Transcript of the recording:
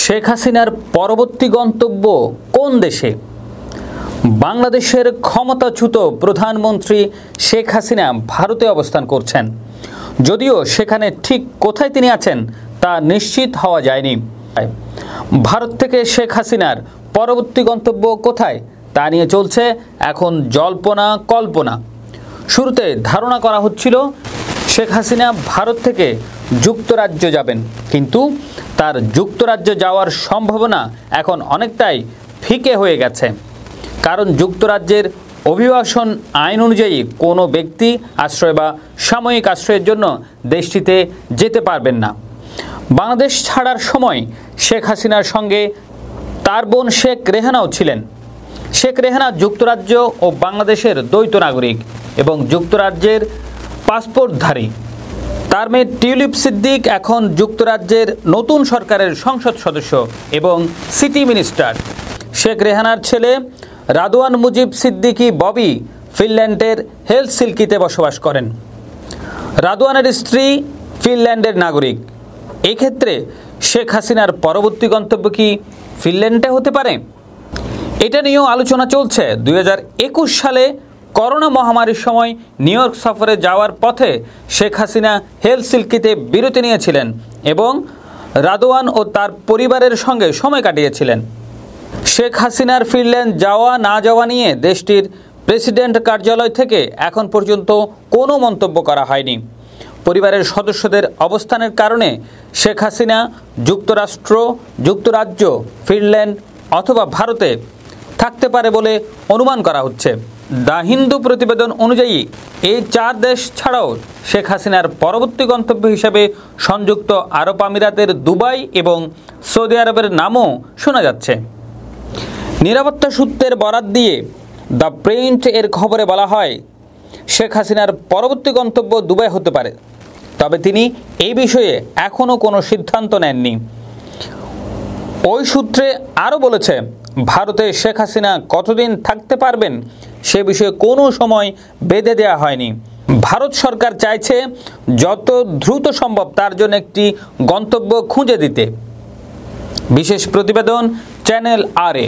শেখ হাসিনার পরবর্তী গন্তব্য কোন দেশে? বাংলাদেশের ক্ষমতাচ্যুত প্রধানমন্ত্রী শেখ হাসিনা ভারতে অবস্থান করছেন। যদিও সেখানে ঠিক কোথায় তিনি আছেন তা নিশ্চিত হওয়া যায়নি। ভারত থেকে শেখ হাসিনার পরবর্তী গন্তব্য কোথায় তা নিয়ে চলছে এখন জল্পনা কল্পনা। শুরুতে ধারণা করা হচ্ছিল শেখ হাসিনা ভারত থেকে যুক্তরাজ্য যাবেন, কিন্তু তার যুক্তরাজ্য যাওয়ার সম্ভাবনা এখন অনেকটাই ফিকে হয়ে গেছে। কারণ যুক্তরাজ্যের অভিবাসন আইন অনুযায়ী কোনো ব্যক্তি আশ্রয় বা সাময়িক আশ্রয়ের জন্য দেশটিতে যেতে পারবেন না। বাংলাদেশ ছাড়ার সময় শেখ হাসিনার সঙ্গে তার বোন শেখ রেহানাও ছিলেন। শেখ রেহানা যুক্তরাজ্য ও বাংলাদেশের দ্বৈত নাগরিক এবং যুক্তরাজ্যের পাসপোর্টধারী। তার মেয়ে টিউলিপ সিদ্দিক এখন যুক্তরাজ্যের নতুন সরকারের সংসদ সদস্য এবং সিটি মিনিস্টার। শেখ রেহানার ছেলে রাদওয়ান মুজিব সিদ্দিকী ববি ফিনল্যান্ডের হেলসিঙ্কিতে বসবাস করেন। রাদওয়ানের স্ত্রী ফিনল্যান্ডের নাগরিক। এক্ষেত্রে শেখ হাসিনার পরবর্তী গন্তব্য কি ফিনল্যান্ডে হতে পারে? এটা নিয়েও আলোচনা চলছে। 2021 সালে করোনা মহামারীর সময় নিউ ইয়র্ক সফরে যাওয়ার পথে শেখ হাসিনা হেলসিঙ্কিতে বিরতি নিয়েছিলেন এবং রাদওয়ান ও তার পরিবারের সঙ্গে সময় কাটিয়েছিলেন। শেখ হাসিনার ফিনল্যান্ড যাওয়া না যাওয়া নিয়ে দেশটির প্রেসিডেন্ট কার্যালয় থেকে এখন পর্যন্ত কোনো মন্তব্য করা হয়নি। পরিবারের সদস্যদের অবস্থানের কারণে শেখ হাসিনা যুক্তরাষ্ট্র, যুক্তরাজ্য, ফিনল্যান্ড অথবা ভারতে থাকতে পারে বলে অনুমান করা হচ্ছে। দ্য হিন্দু প্রতিবেদন অনুযায়ী এই 4 দেশ ছাড়াও শেখ হাসিনার পরবর্তী গন্তব্য হিসেবে সংযুক্ত আরব আমিরাতের দুবাই এবং সৌদি আরবের নামও শোনা যাচ্ছে। নিরাপত্তা সূত্রের বরাত দিয়ে দ্য প্রিন্ট এর খবরে বলা হয় শেখ হাসিনার পরবর্তী গন্তব্য দুবাই হতে পারে, তবে তিনি এই বিষয়ে এখনও কোনো সিদ্ধান্ত নেননি। ওই সূত্রে আরও বলেছে ভারতে শেখ হাসিনা কতদিন থাকতে পারবেন সে বিষয়ে কোনো সময় বেঁধে দেওয়া হয়নি। ভারত সরকার চাইছে যত দ্রুত সম্ভব তার জন্য একটি গন্তব্য খুঁজে দিতে। বিশেষ প্রতিবেদন, চ্যানেল RA।